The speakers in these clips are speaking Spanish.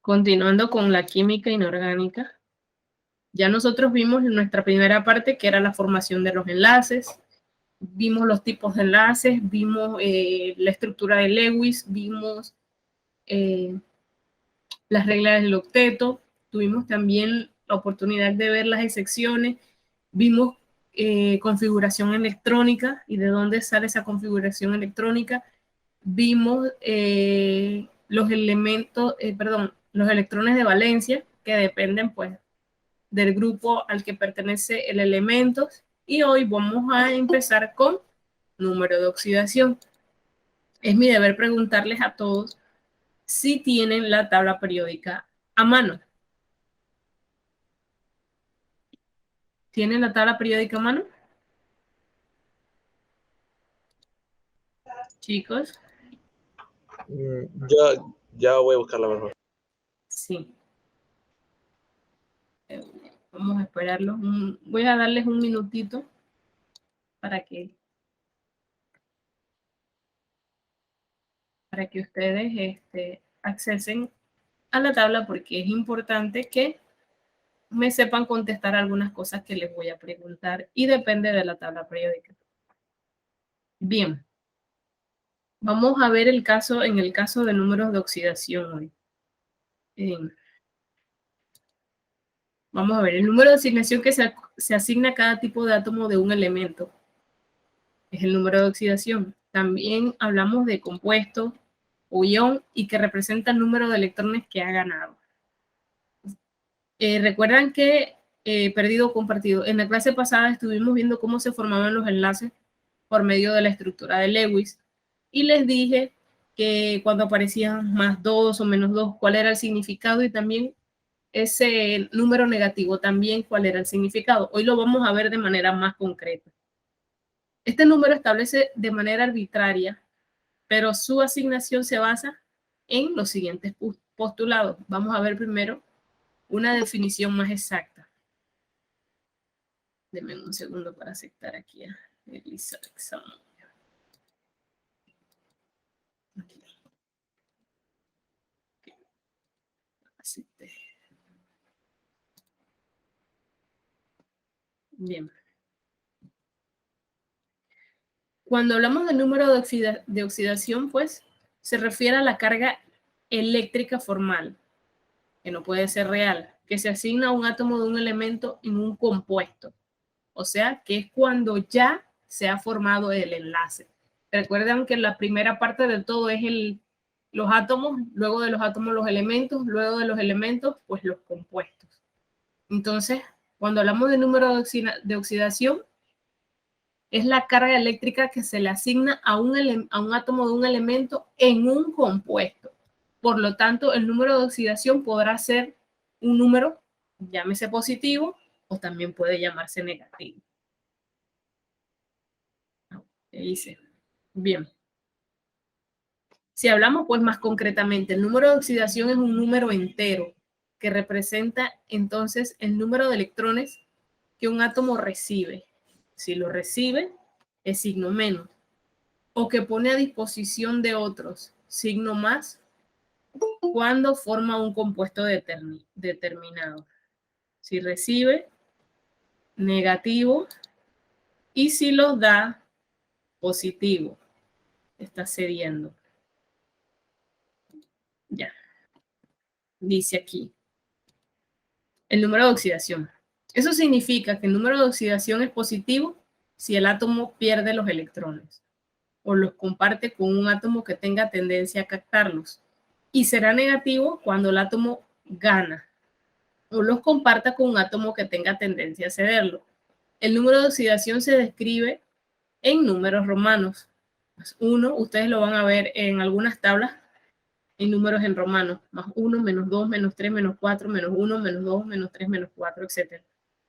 Continuando con la química inorgánica, ya nosotros vimos en nuestra primera parte que era la formación de los enlaces, vimos los tipos de enlaces, vimos la estructura de Lewis, vimos las reglas del octeto, tuvimos también la oportunidad de ver las excepciones, vimos configuración electrónica y de dónde sale esa configuración electrónica, vimos los los electrones de valencia que dependen pues del grupo al que pertenece el elemento, y hoy vamos a empezar con número de oxidación. Es mi deber preguntarles a todos si tienen la tabla periódica a mano. ¿Tienen la tabla periódica a mano? Chicos. Ya voy a buscarla mejor. Sí. Vamos a esperarlos. Voy a darles un minutito para que ustedes accesen a la tabla, porque es importante que me sepan contestar algunas cosas que les voy a preguntar y depende de la tabla periódica. Bien, vamos a ver el caso de números de oxidación hoy. Vamos a ver el número de asignación que se asigna a cada tipo de átomo de un elemento. Es el número de oxidación. También hablamos de compuesto o ion y que representa el número de electrones que ha ganado. Recuerdan que perdido o compartido. En la clase pasada estuvimos viendo cómo se formaban los enlaces por medio de la estructura de Lewis y les dije que cuando aparecían +2 o -2, cuál era el significado, y también ese número negativo, también cuál era el significado. Hoy lo vamos a ver de manera más concreta. Este número establece de manera arbitraria, pero su asignación se basa en los siguientes postulados. Vamos a ver primero una definición más exacta. Denme un segundo para aceptar aquí a Elisa Alexander. Acepté. Bien. Cuando hablamos del número de oxidación, pues, se refiere a la carga eléctrica formal, que no puede ser real, que se asigna a un átomo de un elemento en un compuesto. O sea, que es cuando ya se ha formado el enlace. Recuerden que la primera parte de todo es los átomos, luego de los átomos los elementos, luego de los elementos, pues los compuestos. Entonces, cuando hablamos de número de oxidación, es la carga eléctrica que se le asigna a un átomo de un elemento en un compuesto. Por lo tanto, el número de oxidación podrá ser un número, llámese positivo, o también puede llamarse negativo. Dice, bien. Si hablamos pues más concretamente, el número de oxidación es un número entero que representa entonces el número de electrones que un átomo recibe. Si lo recibe, es signo menos, o que pone a disposición de otros, signo más, cuando forma un compuesto determinado. Si recibe, negativo, y si los da, positivo. Está cediendo. Ya. Dice aquí el número de oxidación. Eso significa que el número de oxidación es positivo si el átomo pierde los electrones o los comparte con un átomo que tenga tendencia a captarlos, y será negativo cuando el átomo gana o los comparta con un átomo que tenga tendencia a cederlo. El número de oxidación se describe en números romanos. 1, ustedes lo van a ver en algunas tablas en números en romanos, +1, -2, -3, -4, -1, -2, -3, -4, etc.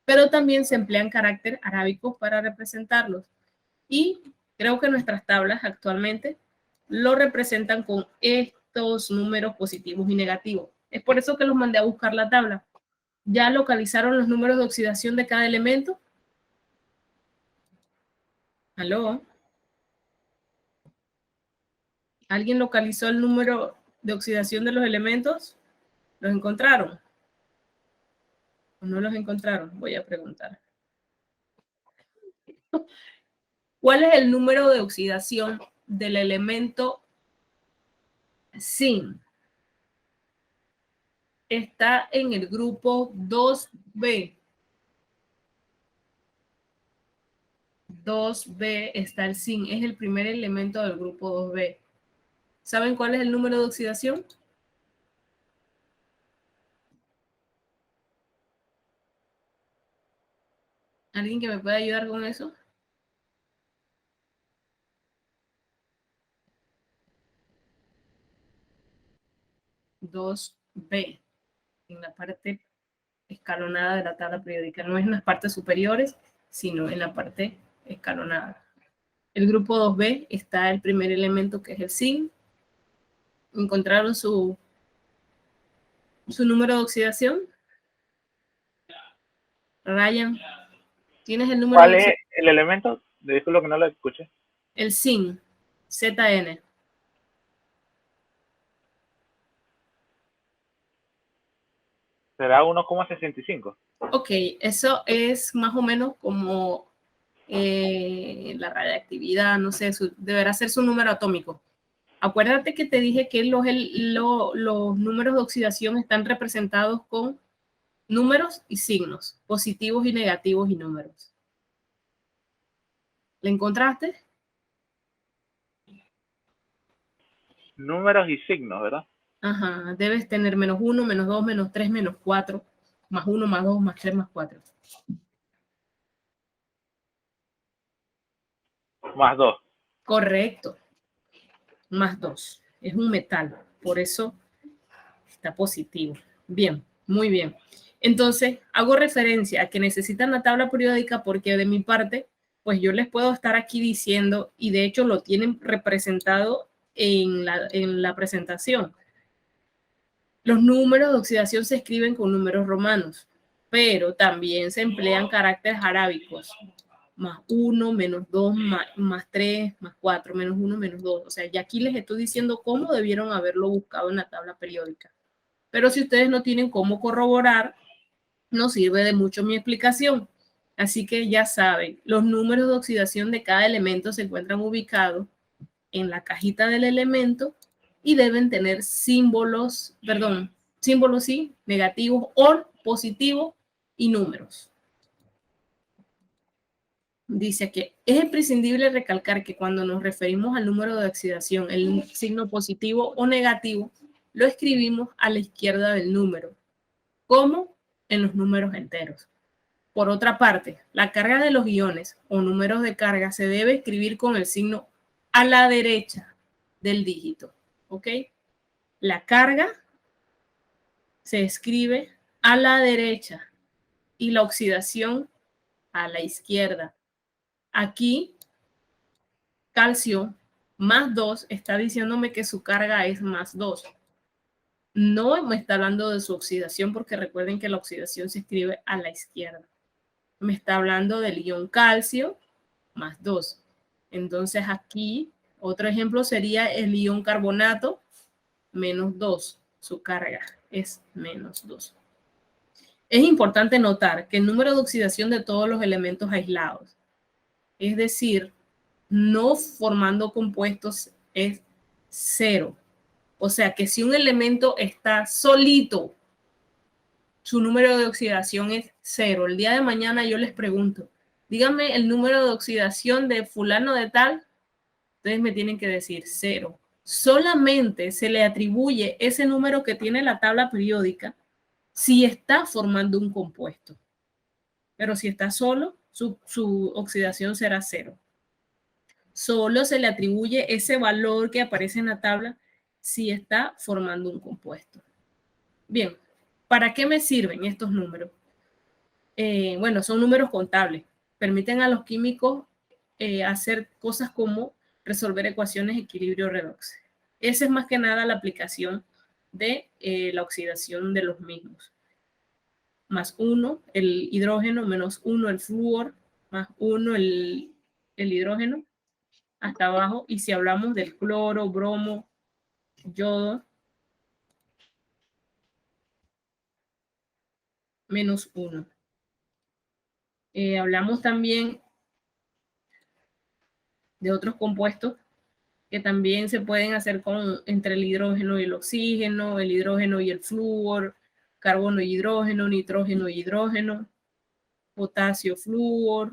Pero también se emplean caracteres arábicos para representarlos. Y creo que nuestras tablas actualmente lo representan con estos números positivos y negativos. Es por eso que los mandé a buscar la tabla. ¿Ya localizaron los números de oxidación de cada elemento? ¿Aló? ¿Alguien localizó el número de oxidación de los elementos? ¿Los encontraron? ¿O no los encontraron? Voy a preguntar. ¿Cuál es el número de oxidación del elemento zinc? Está en el grupo 2B. 2B está el zinc, es el primer elemento del grupo 2B. ¿Saben cuál es el número de oxidación? ¿Alguien que me pueda ayudar con eso? (2B) en la parte escalonada de la tabla periódica. No es en las partes superiores, sino en la parte escalonada. El grupo 2B está el primer elemento, que es el zinc. ¿Encontraron su número de oxidación? Ryan, ¿tienes el número ¿Cuál de es oxidación? el elemento? Disculpe que no lo escuché. El zinc, ZN. ¿Será 1,65? Ok, eso es más o menos como la radiactividad, no sé, deberá ser su número atómico. Acuérdate que te dije que los números de oxidación están representados con números y signos, positivos y negativos y números. ¿Le encontraste? Números y signos, ¿verdad? Ajá, debes tener -1, -2, -3, -4, +1, +2, +3, +4. +2. Correcto, +2. Es un metal, por eso está positivo. Bien, muy bien. Entonces, hago referencia a que necesitan la tabla periódica porque de mi parte, pues yo les puedo estar aquí diciendo, y de hecho lo tienen representado en la presentación. Los números de oxidación se escriben con números romanos, pero también se emplean caracteres arábicos. +1, -2, +3, +4, -1, -2. O sea, ya aquí les estoy diciendo cómo debieron haberlo buscado en la tabla periódica. Pero si ustedes no tienen cómo corroborar, no sirve de mucho mi explicación. Así que ya saben, los números de oxidación de cada elemento se encuentran ubicados en la cajita del elemento y deben tener símbolos, sí, negativos o positivos y números. Dice que es imprescindible recalcar que cuando nos referimos al número de oxidación, el signo positivo o negativo, lo escribimos a la izquierda del número, como en los números enteros. Por otra parte, la carga de los iones o números de carga se debe escribir con el signo a la derecha del dígito, ¿ok? La carga se escribe a la derecha y la oxidación a la izquierda. Aquí, calcio +2 está diciéndome que su carga es +2. No me está hablando de su oxidación porque recuerden que la oxidación se escribe a la izquierda. Me está hablando del ion calcio +2. Entonces aquí otro ejemplo sería el ion carbonato -2. Su carga es -2. Es importante notar que el número de oxidación de todos los elementos aislados, es decir, no formando compuestos, es 0. O sea que si un elemento está solito, su número de oxidación es 0. El día de mañana yo les pregunto, díganme el número de oxidación de fulano de tal, ustedes me tienen que decir 0. Solamente se le atribuye ese número que tiene la tabla periódica si está formando un compuesto. Pero si está solo, su oxidación será 0. Solo se le atribuye ese valor que aparece en la tabla si está formando un compuesto. Bien, ¿para qué me sirven estos números? Bueno, son números contables. Permiten a los químicos hacer cosas como resolver ecuaciones de equilibrio redox. Esa es más que nada la aplicación de la oxidación de los mismos. +1 el hidrógeno, -1 el flúor, +1 el hidrógeno, hasta abajo. Y si hablamos del cloro, bromo, yodo, menos 1. Hablamos también de otros compuestos que también se pueden hacer entre el hidrógeno y el oxígeno, el hidrógeno y el flúor, carbono y hidrógeno, nitrógeno y hidrógeno, potasio, flúor,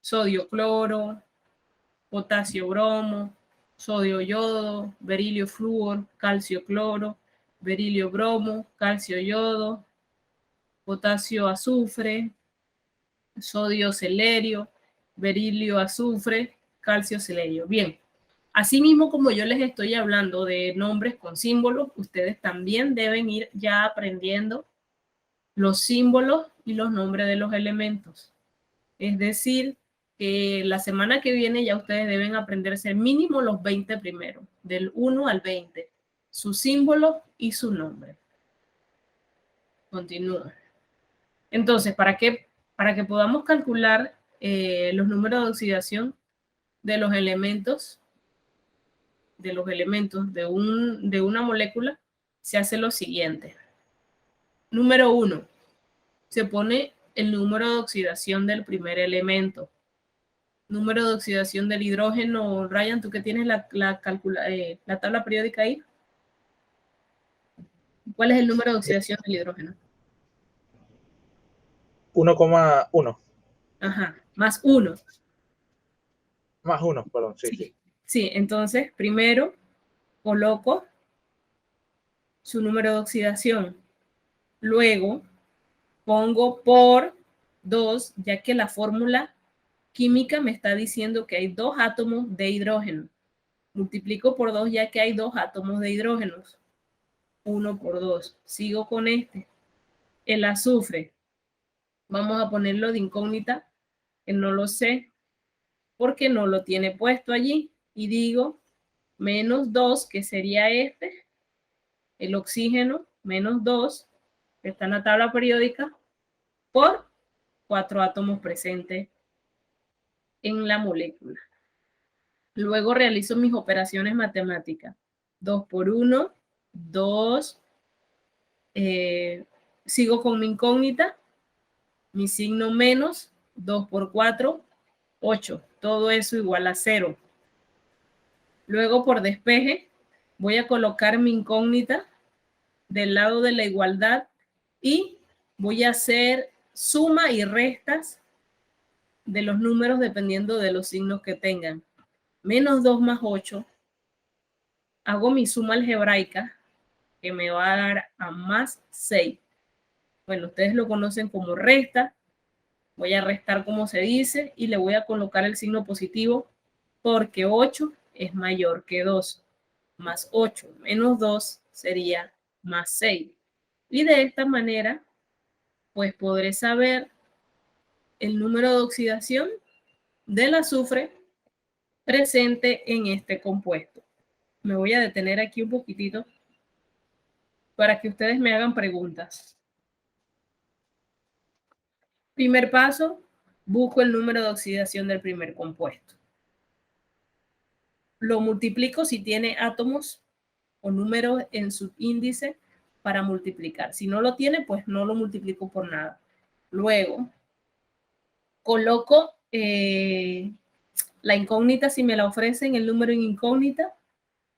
sodio, cloro, potasio, bromo, sodio, yodo, berilio, flúor, calcio, cloro, berilio, bromo, calcio, yodo, potasio, azufre, sodio, celerio, berilio, azufre, calcio, celerio. Bien, asimismo como yo les estoy hablando de nombres con símbolos, ustedes también deben ir ya aprendiendo los símbolos y los nombres de los elementos. Es decir, que la semana que viene ya ustedes deben aprenderse mínimo los 20 primeros, del 1 al 20, su símbolo y su nombre. Continúa. Entonces, para que podamos calcular los números de oxidación de los elementos de una molécula, se hace lo siguiente. Número 1, se pone el número de oxidación del primer elemento. Número de oxidación del hidrógeno. Ryan, ¿tú que tienes la tabla periódica ahí? ¿Cuál es el número de oxidación del hidrógeno? 1,1. Ajá, más 1. Más 1, perdón, sí. Sí, entonces primero coloco su número de oxidación. Luego pongo por 2, ya que la fórmula química me está diciendo que hay 2 átomos de hidrógeno. Multiplico por 2 ya que hay 2 átomos de hidrógeno. 1 por 2. Sigo con este. El azufre. Vamos a ponerlo de incógnita, que no lo sé, porque no lo tiene puesto allí. Y digo menos 2, que sería este. El oxígeno, menos 2, que está en la tabla periódica, por 4 átomos presentes en la molécula. Luego realizo mis operaciones matemáticas. 2 por 1, 2. Sigo con mi incógnita. Mi signo menos, 2 por 4, 8. Todo eso igual a 0. Luego por despeje, voy a colocar mi incógnita del lado de la igualdad y voy a hacer suma y restas de los números dependiendo de los signos que tengan. Menos 2 más 8. Hago mi suma algebraica que me va a dar a más 6. Bueno, ustedes lo conocen como resta. Voy a restar como se dice y le voy a colocar el signo positivo porque 8 es mayor que 2. Más 8 menos 2 sería más 6. Y de esta manera, pues podré saber el número de oxidación del azufre presente en este compuesto. Me voy a detener aquí un poquitito para que ustedes me hagan preguntas. Primer paso, busco el número de oxidación del primer compuesto. Lo multiplico si tiene átomos o números en su índice para multiplicar. Si no lo tiene, pues no lo multiplico por nada. Luego, coloco la incógnita si me la ofrecen, el número en incógnita,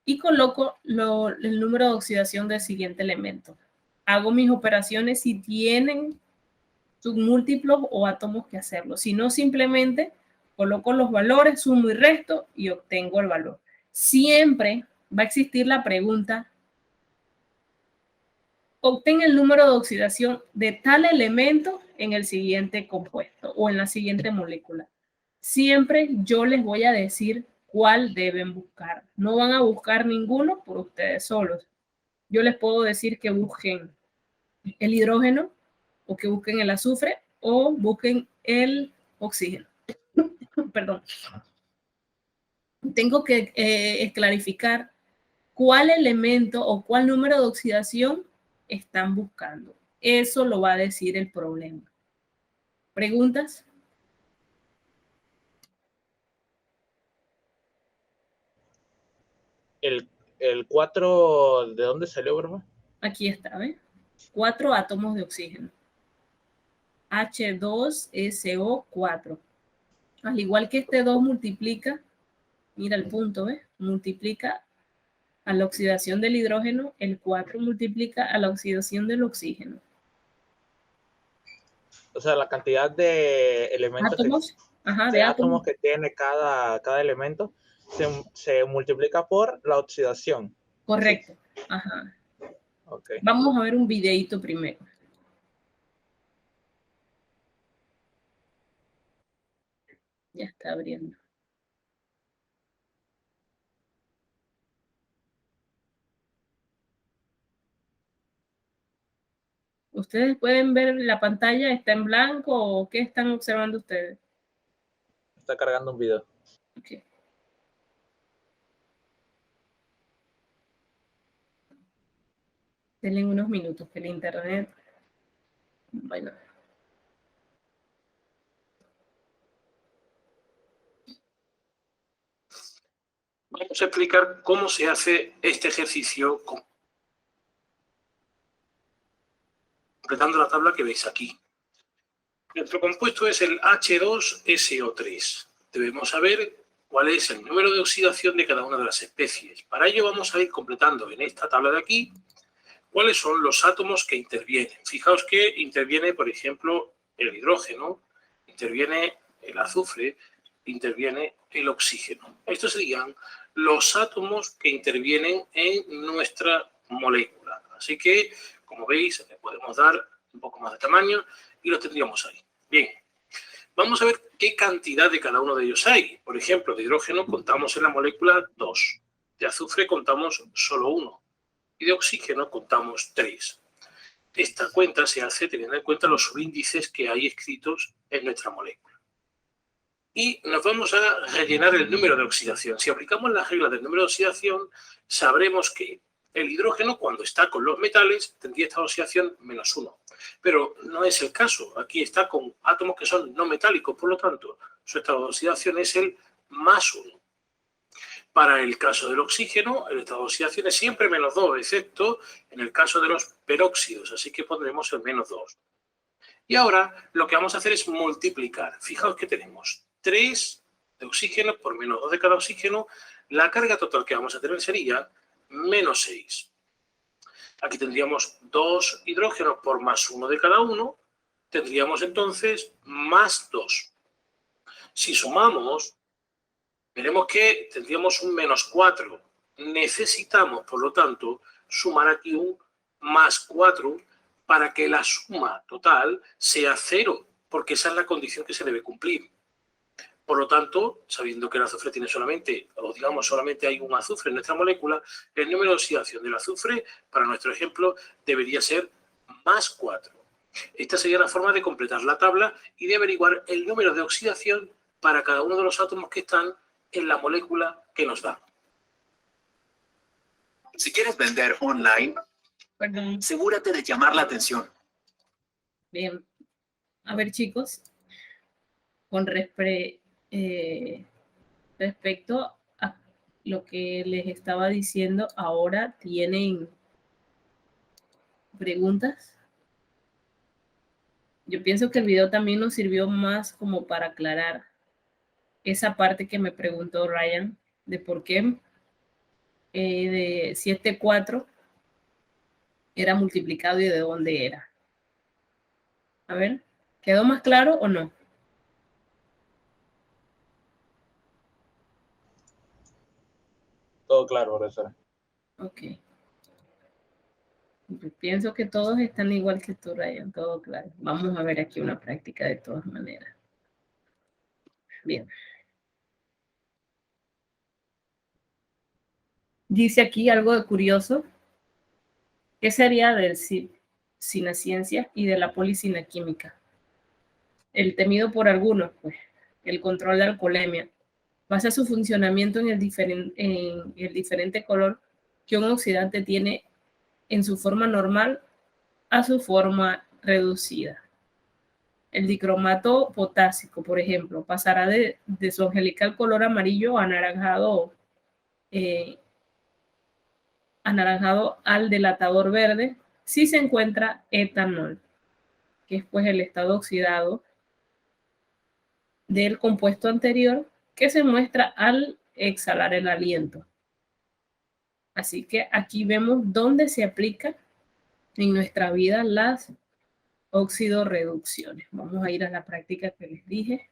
y coloco el número de oxidación del siguiente elemento. Hago mis operaciones si tienen submúltiplos o átomos que hacerlo. Si no, simplemente coloco los valores, sumo y resto y obtengo el valor. Siempre va a existir la pregunta: obtén el número de oxidación de tal elemento en el siguiente compuesto o en la siguiente molécula. Siempre yo les voy a decir cuál deben buscar. No van a buscar ninguno por ustedes solos. Yo les puedo decir que busquen el hidrógeno o que busquen el azufre o busquen el oxígeno. Perdón. Tengo que clarificar cuál elemento o cuál número de oxidación están buscando. Eso lo va a decir el problema. ¿Preguntas? El 4, ¿de dónde salió, bro? Aquí está, ¿ves? 4 átomos de oxígeno. H2SO4. Al igual que este 2 multiplica, mira el punto, ¿ves? Multiplica a la oxidación del hidrógeno, el 4 multiplica a la oxidación del oxígeno. O sea, la cantidad de elementos Átomos, de átomos que tiene cada elemento se multiplica por la oxidación. Correcto. Ajá. Okay. Vamos a ver un videito primero. Ya está abriendo. ¿Ustedes pueden ver la pantalla? ¿Está en blanco o qué están observando ustedes? Está cargando un video. Okay. Denle unos minutos que el internet... Bueno. Vamos a explicar cómo se hace este ejercicio completando la tabla que veis aquí. Nuestro compuesto es el H2SO3. Debemos saber cuál es el número de oxidación de cada una de las especies. Para ello vamos a ir completando en esta tabla de aquí cuáles son los átomos que intervienen. Fijaos que interviene, por ejemplo, el hidrógeno, interviene el azufre, interviene el oxígeno. Estos serían los átomos que intervienen en nuestra molécula. Así que, como veis, le podemos dar un poco más de tamaño y lo tendríamos ahí. Bien, vamos a ver qué cantidad de cada uno de ellos hay. Por ejemplo, de hidrógeno contamos en la molécula 2, de azufre contamos solo 1 y de oxígeno contamos 3. Esta cuenta se hace teniendo en cuenta los subíndices que hay escritos en nuestra molécula. Y nos vamos a rellenar el número de oxidación. Si aplicamos las reglas del número de oxidación, sabremos que el hidrógeno, cuando está con los metales, tendría esta oxidación -1. Pero no es el caso. Aquí está con átomos que son no metálicos, por lo tanto, su estado de oxidación es el +1. Para el caso del oxígeno, el estado de oxidación es siempre -2, excepto en el caso de los peróxidos, así que pondremos el -2. Y ahora lo que vamos a hacer es multiplicar. Fijaos que tenemos 3 de oxígeno por -2 de cada oxígeno. La carga total que vamos a tener sería -6. Aquí tendríamos 2 hidrógenos por +1 de cada uno. Tendríamos entonces +2. Si sumamos, veremos que tendríamos un -4. Necesitamos, por lo tanto, sumar aquí un +4 para que la suma total sea 0, porque esa es la condición que se debe cumplir. Por lo tanto, sabiendo que el azufre tiene solamente, o digamos solamente hay un azufre en nuestra molécula, el número de oxidación del azufre, para nuestro ejemplo, debería ser +4. Esta sería la forma de completar la tabla y de averiguar el número de oxidación para cada uno de los átomos que están en la molécula que nos da. Si quieres vender online, Perdón. asegúrate de llamar la atención. Bien. A ver, chicos, con respecto a lo que les estaba diciendo, ahora tienen preguntas. Yo pienso que el video también nos sirvió más como para aclarar esa parte que me preguntó Ryan, de por qué si este 4 era multiplicado y de dónde era. A ver, ¿quedó más claro o no? Todo claro, profesora. Ok. Pienso que todos están igual que tú, Ryan, todo claro. Vamos a ver aquí una práctica de todas maneras. Bien. Dice aquí algo de curioso. ¿Qué sería del cineciencia y de la policinaquímica? El temido por algunos, pues, el control de alcoholemia. Basa su funcionamiento en el diferente color que un oxidante tiene en su forma normal a su forma reducida. El dicromato potásico, por ejemplo, pasará de su angelical color amarillo a anaranjado al delatador verde si se encuentra etanol, que es pues el estado oxidado del compuesto anterior que se muestra al exhalar el aliento. Así que aquí vemos dónde se aplica en nuestra vida las oxidorreducciones. Vamos a ir a la práctica que les dije.